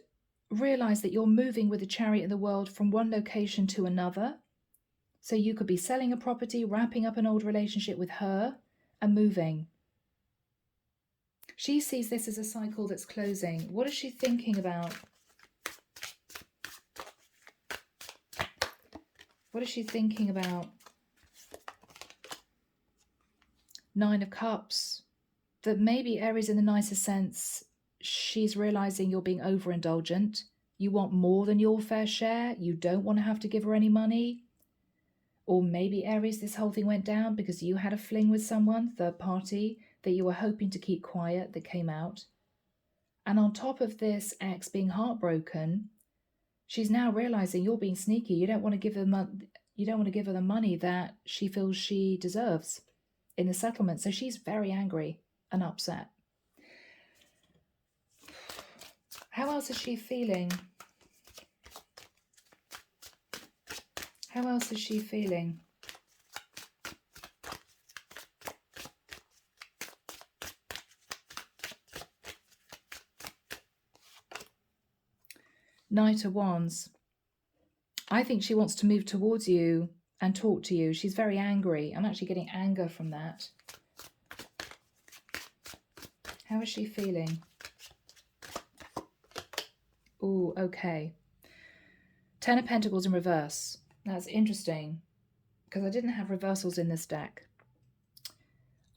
realize that you're moving with the Chariot in the world from one location to another. So you could be selling a property, wrapping up an old relationship with her, and moving. She sees this as a cycle that's closing. What is she thinking about? What is she thinking about? Nine of Cups. That maybe Aries, in the nicest sense, she's realizing you're being overindulgent. You want more than your fair share. You don't want to have to give her any money. Or maybe, Aries, this whole thing went down because you had a fling with someone, third party, that you were hoping to keep quiet, that came out. And on top of this ex being heartbroken, she's now realizing you're being sneaky. You don't want to give her the money that she feels she deserves in the settlement. So she's very angry and upset. How else is she feeling? How else is she feeling? Knight of Wands. I think she wants to move towards you and talk to you. She's very angry. I'm actually getting anger from that. How is she feeling? Oh, okay. Ten of Pentacles in reverse. That's interesting because I didn't have reversals in this deck.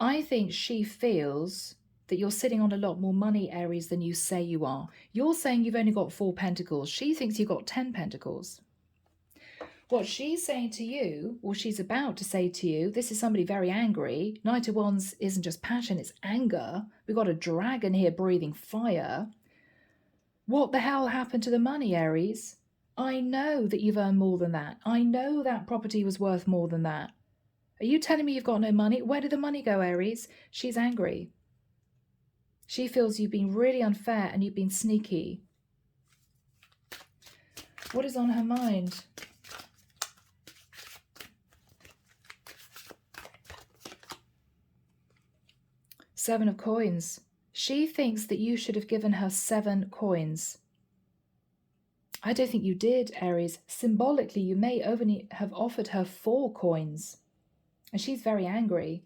I think she feels that you're sitting on a lot more money, Aries, than you say you are. You're saying you've only got 4 pentacles. She thinks you've got 10 pentacles. What she's saying to you, or she's about to say to you, this is somebody very angry. Knight of Wands isn't just passion, it's anger. We've got a dragon here breathing fire. What the hell happened to the money, Aries? I know that you've earned more than that. I know that property was worth more than that. Are you telling me you've got no money? Where did the money go, Aries? She's angry. She feels you've been really unfair and you've been sneaky. What is on her mind? Seven of Coins. She thinks that you should have given her 7 coins. I don't think you did, Aries. Symbolically, you may only have offered her 4 coins. And she's very angry.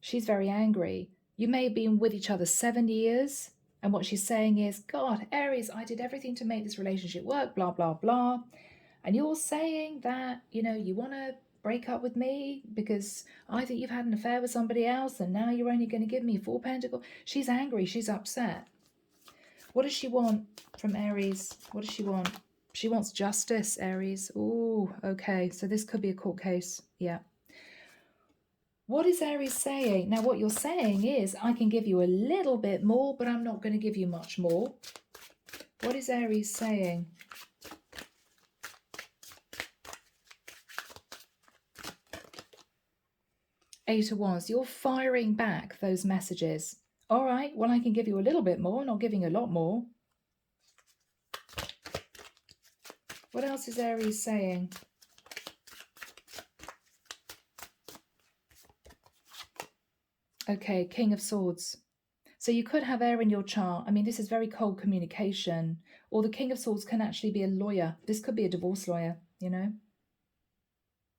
She's very angry. You may have been with each other 7 years. And what she's saying is, God, Aries, I did everything to make this relationship work, blah, blah, blah. And you're saying that, you want to break up with me because I think you've had an affair with somebody else and now you're only going to give me 4 pentacles. She's angry. She's upset. What does she want from Aries? What does she want? She wants justice, Aries. Oh, okay. So this could be a court case. Yeah. What is Aries saying? Now, what you're saying is, I can give you a little bit more, but I'm not going to give you much more. What is Aries saying? Eight of Wands. You're firing back those messages. All right, well, I can give you a little bit more, not giving a lot more. What else is Aries saying? Okay, King of Swords. So you could have air in your chart. I mean, this is very cold communication. Or the King of Swords can actually be a lawyer. This could be a divorce lawyer,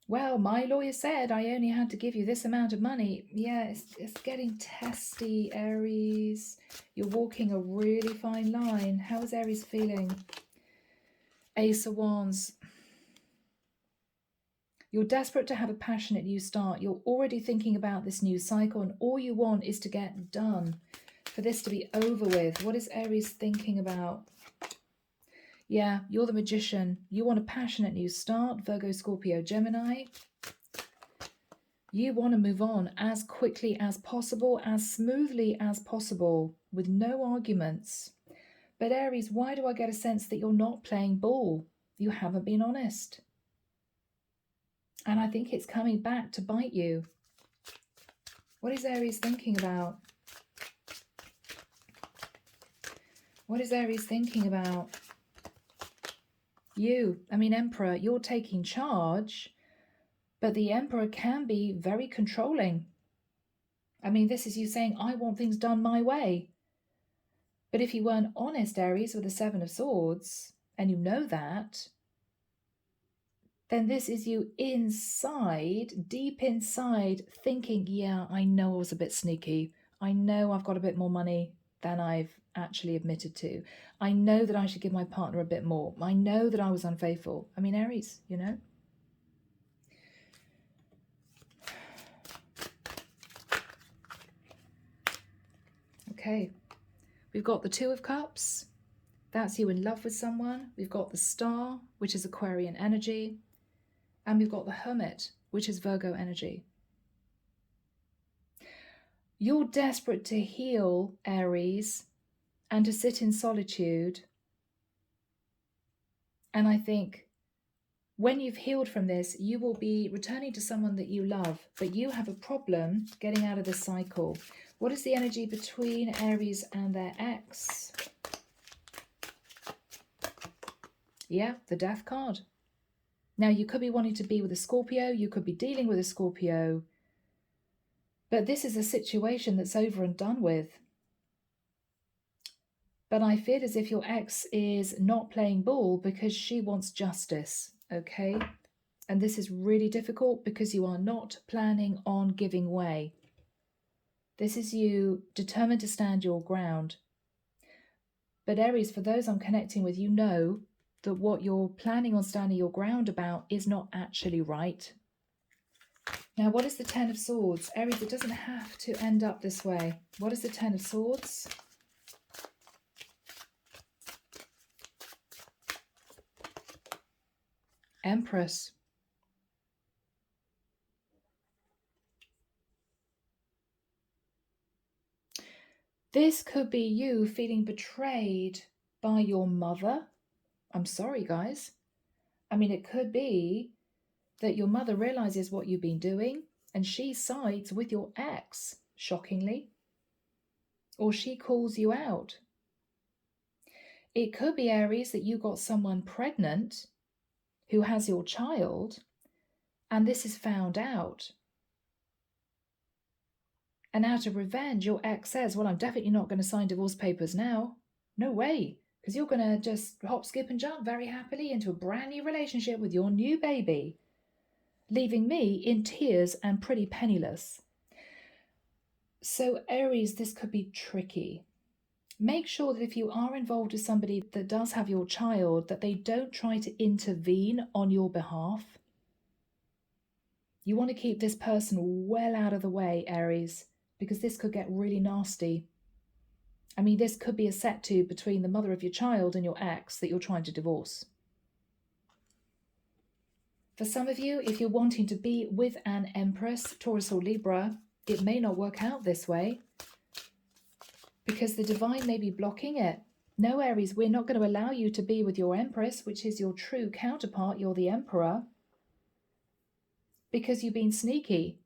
Well, my lawyer said I only had to give you this amount of money. Yeah, it's getting testy, Aries. You're walking a really fine line. How is Aries feeling? Ace of Wands. You're desperate to have a passionate new start. You're already thinking about this new cycle and all you want is to get done, for this to be over with. What is Aries thinking about? Yeah, you're the Magician. You want a passionate new start, Virgo, Scorpio, Gemini. You want to move on as quickly as possible, as smoothly as possible, with no arguments. But Aries, why do I get a sense that you're not playing ball? You haven't been honest. And I think it's coming back to bite you. What is Aries thinking about? What is Aries thinking about? You, Emperor, you're taking charge, but the Emperor can be very controlling. This is you saying, I want things done my way. But if you weren't honest, Aries, with the Seven of Swords, and you know that, then this is you inside, deep inside, thinking, yeah, I know I was a bit sneaky. I know I've got a bit more money than I've actually admitted to. I know that I should give my partner a bit more. I know that I was unfaithful. I mean, Aries, you know. Okay, we've got the Two of Cups. That's you in love with someone. We've got the Star, which is Aquarian energy. And we've got the Hermit, which is Virgo energy. You're desperate to heal, Aries, and to sit in solitude. And I think when you've healed from this, you will be returning to someone that you love, but you have a problem getting out of this cycle. What is the energy between Aries and their ex? Yeah, the Death card. Now, you could be wanting to be with a Scorpio. You could be dealing with a Scorpio. But this is a situation that's over and done with. But I feel as if your ex is not playing ball because she wants justice, okay? And this is really difficult because you are not planning on giving way. This is you determined to stand your ground. But Aries, for those I'm connecting with, you know that what you're planning on standing your ground about is not actually right. Now, what is the Ten of Swords? Aries, it doesn't have to end up this way. What is the Ten of Swords? Empress. This could be you feeling betrayed by your mother. I'm sorry, guys. I mean, it could be that your mother realizes what you've been doing and she sides with your ex, shockingly. Or she calls you out. It could be, Aries, that you got someone pregnant who has your child and this is found out. And out of revenge, your ex says, well, I'm definitely not going to sign divorce papers now. No way, because you're going to just hop, skip and jump very happily into a brand new relationship with your new baby, leaving me in tears and pretty penniless. So Aries, this could be tricky. Make sure that if you are involved with somebody that does have your child, that they don't try to intervene on your behalf. You want to keep this person well out of the way, Aries, because this could get really nasty. I mean, this could be a set to between the mother of your child and your ex that you're trying to divorce. For some of you, if you're wanting to be with an Empress, Taurus or Libra, it may not work out this way because the divine may be blocking it. No, Aries, we're not going to allow you to be with your Empress, which is your true counterpart. You're the Emperor, because you've been sneaky.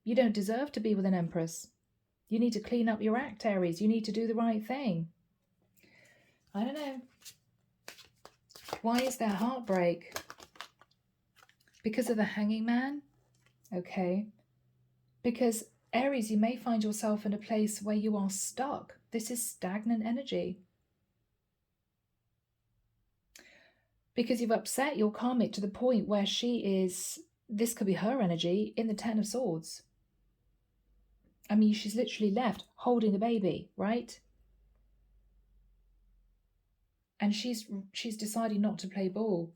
You don't deserve to be with an Empress. You need to clean up your act, Aries. You need to do the right thing. I don't know. Why is there heartbreak? Because of the Hanging Man? Okay. Because, Aries, you may find yourself in a place where you are stuck. This is stagnant energy. Because you've upset your karmic to the point where she is, this could be her energy, in the Ten of Swords. I mean, she's literally left holding the baby, right? And she's deciding not to play ball.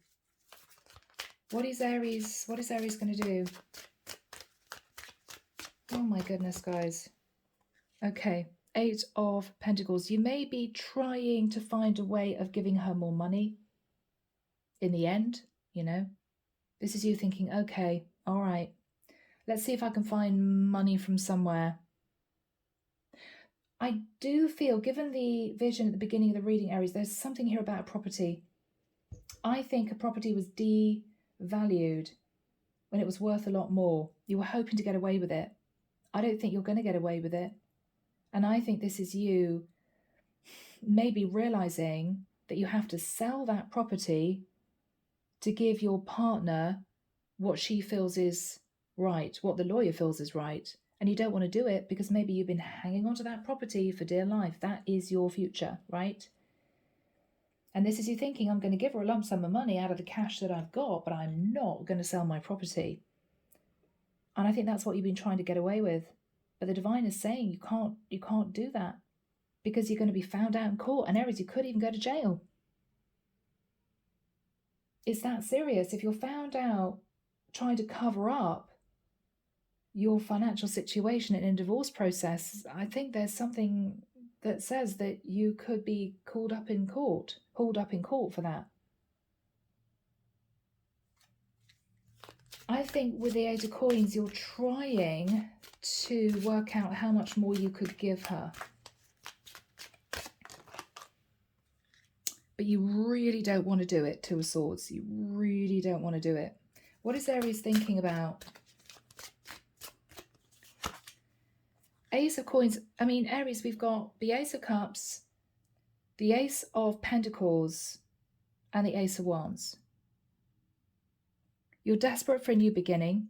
What is Aries going to do? Oh my goodness, guys. Okay, Eight of Pentacles. You may be trying to find a way of giving her more money. In the end, you know, this is you thinking, okay, all right, let's see if I can find money from somewhere. I do feel, given the vision at the beginning of the reading, Aries, there's something here about a property. I think a property was devalued when it was worth a lot more. You were hoping to get away with it. I don't think you're going to get away with it. And I think this is you maybe realizing that you have to sell that property to give your partner what she feels is right, what the lawyer feels is right. And you don't want to do it because maybe you've been hanging on to that property for dear life. That is your future, right? And this is you thinking, I'm going to give her a lump sum of money out of the cash that I've got, but I'm not going to sell my property. And I think that's what you've been trying to get away with. But the divine is saying you can't do that. because you're going to be found out in court. And Aries, you could even go to jail. It's that serious. If you're found out trying to cover up your financial situation in a divorce process, I think there's something that says that you could be hauled up in court for that. I think with the Eight of Coins, you're trying to work out how much more you could give her. But you really don't want to do it, Two of Swords. You really don't want to do it. What is Aries thinking about? Ace of Coins. I mean, Aries, we've got the Ace of Cups, the Ace of Pentacles, and the Ace of Wands. You're desperate for a new beginning.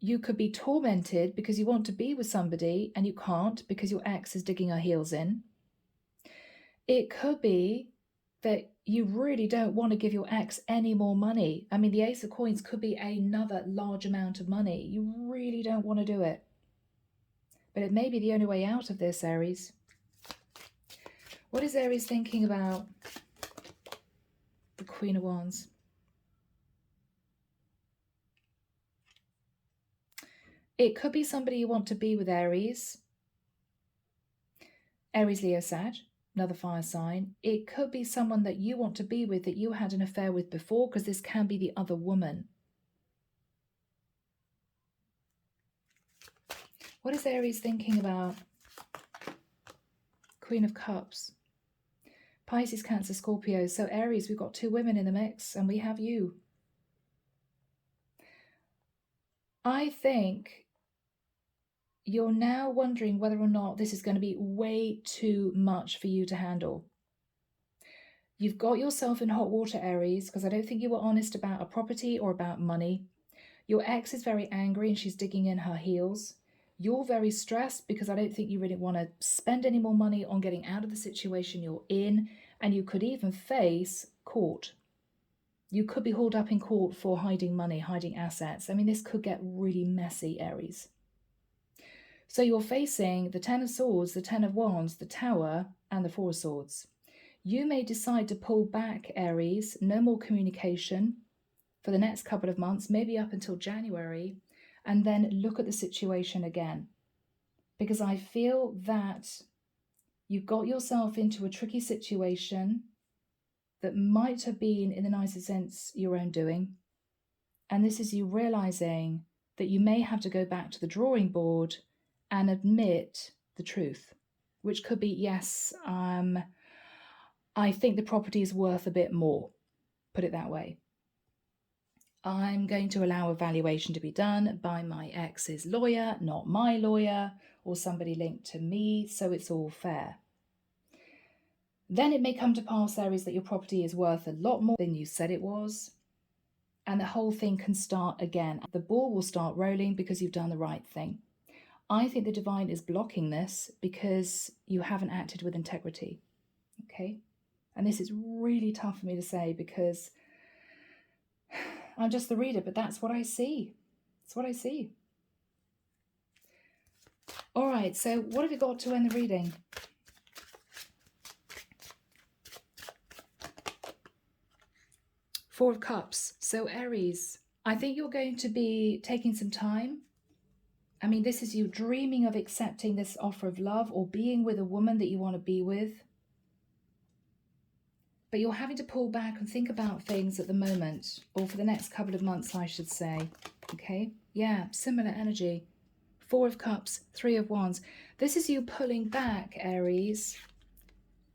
You could be tormented because you want to be with somebody and you can't because your ex is digging her heels in. It could be that you really don't want to give your ex any more money. I mean, the Ace of Coins could be another large amount of money. You really don't want to do it. But it may be the only way out of this, Aries. What is Aries thinking about the Queen of Wands? It could be somebody you want to be with, Aries. Aries, Leo, Sag, another fire sign. It could be someone that you want to be with that you had an affair with before, because this can be the other woman. What is Aries thinking about Queen of Cups? Pisces, Cancer, Scorpio. So Aries, we've got two women in the mix and we have you. I think you're now wondering whether or not this is going to be way too much for you to handle. You've got yourself in hot water, Aries, because I don't think you were honest about a property or about money. Your ex is very angry and she's digging in her heels. You're very stressed because I don't think you really want to spend any more money on getting out of the situation you're in, and you could even face court. You could be hauled up in court for hiding money, hiding assets. I mean, this could get really messy, Aries. So you're facing the Ten of Swords, the Ten of Wands, the Tower, and the Four of Swords. You may decide to pull back, Aries, no more communication for the next couple of months, maybe up until January, and then look at the situation again. Because I feel that you got yourself into a tricky situation that might have been, in the nicest sense, your own doing. And this is you realizing that you may have to go back to the drawing board and admit the truth, which could be, yes, I think the property is worth a bit more, put it that way. I'm going to allow a valuation to be done by my ex's lawyer, not my lawyer, or somebody linked to me, so it's all fair. Then it may come to pass, Aries, that your property is worth a lot more than you said it was, and the whole thing can start again. The ball will start rolling because you've done the right thing. I think the divine is blocking this because you haven't acted with integrity, okay? And this is really tough for me to say because I'm just the reader, but that's what I see. That's what I see. All right, so what have you got to end the reading? Four of Cups. So Aries, I think you're going to be taking some time. I mean, this is you dreaming of accepting this offer of love or being with a woman that you want to be with. But you're having to pull back and think about things at the moment, or for the next couple of months, I should say. Okay? Yeah, similar energy. Four of Cups, Three of Wands. This is you pulling back, Aries,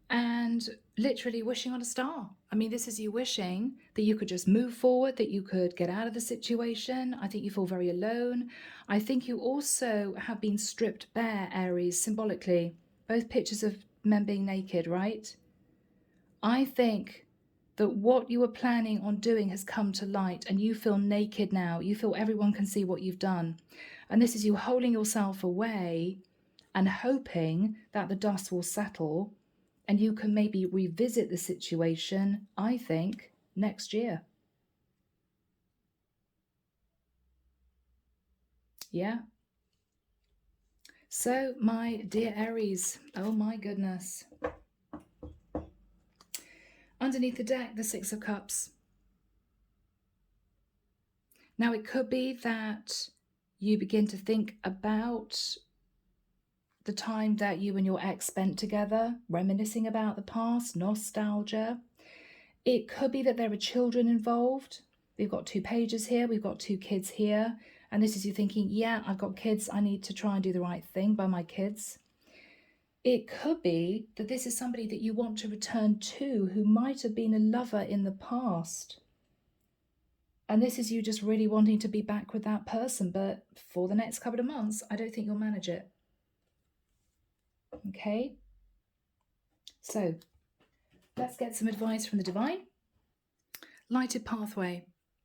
and literally wishing on a star. I mean, this is you wishing that you could just move forward, that you could get out of the situation. I think you feel very alone. I think you also have been stripped bare, Aries, symbolically. Both pictures of men being naked, right? I think that what you were planning on doing has come to light and you feel naked now. You feel everyone can see what you've done. And this is you holding yourself away and hoping that the dust will settle and you can maybe revisit the situation, I think, next year. Yeah. So, my dear Aries, oh my goodness. Underneath the deck, the Six of Cups. Now, it could be that you begin to think about the time that you and your ex spent together, reminiscing about the past, nostalgia. It could be that there are children involved. We've got 2 pages here, we've got 2 kids here, and this is you thinking, yeah, I've got kids, I need to try and do the right thing by my kids. It could be that this is somebody that you want to return to who might have been a lover in the past. And this is you just really wanting to be back with that person, but for the next couple of months, I don't think you'll manage it. Okay? So, let's get some advice from the divine. Lighted pathway.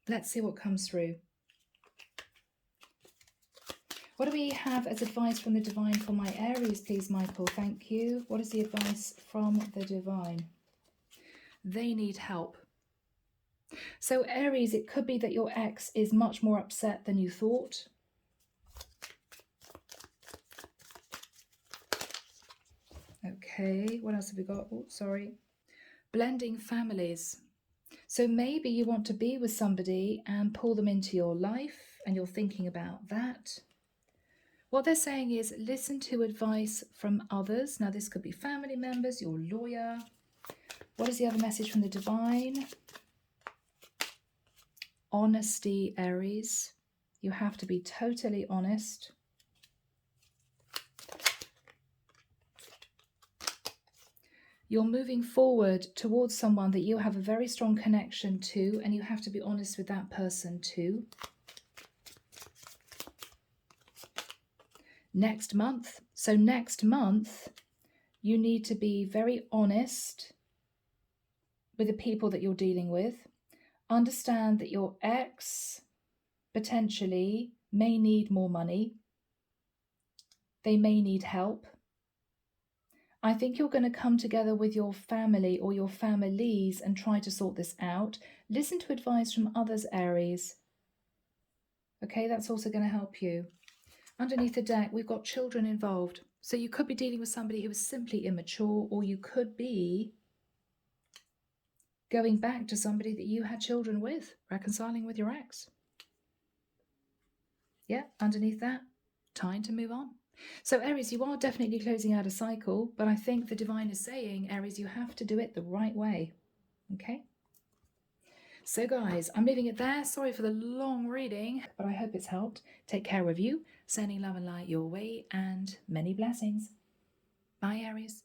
Let's see what comes through. What do we have as advice from the divine for my Aries, please, Michael? Thank you. What is the advice from the divine? They need help. So, Aries, it could be that your ex is much more upset than you thought. Okay, what else have we got? Oh, sorry. Blending families. So maybe you want to be with somebody and pull them into your life, and you're thinking about that. What they're saying is listen to advice from others. Now, this could be family members, your lawyer. What is the other message from the divine? Honesty, Aries. You have to be totally honest. You're moving forward towards someone that you have a very strong connection to, and you have to be honest with that person too. Next month. So next month, you need to be very honest with the people that you're dealing with. Understand that your ex potentially may need more money. They may need help. I think you're going to come together with your family or your families and try to sort this out. Listen to advice from others, Aries. Okay, that's also going to help you. Underneath the deck, we've got children involved. So you could be dealing with somebody who is simply immature, or you could be going back to somebody that you had children with, reconciling with your ex. Yeah, underneath that, time to move on. So Aries, you are definitely closing out a cycle, but I think the divine is saying, Aries, you have to do it the right way. Okay? So guys, I'm leaving it there. Sorry for the long reading, but I hope it's helped. Take care of you, sending love and light your way, and many blessings. Bye, Aries.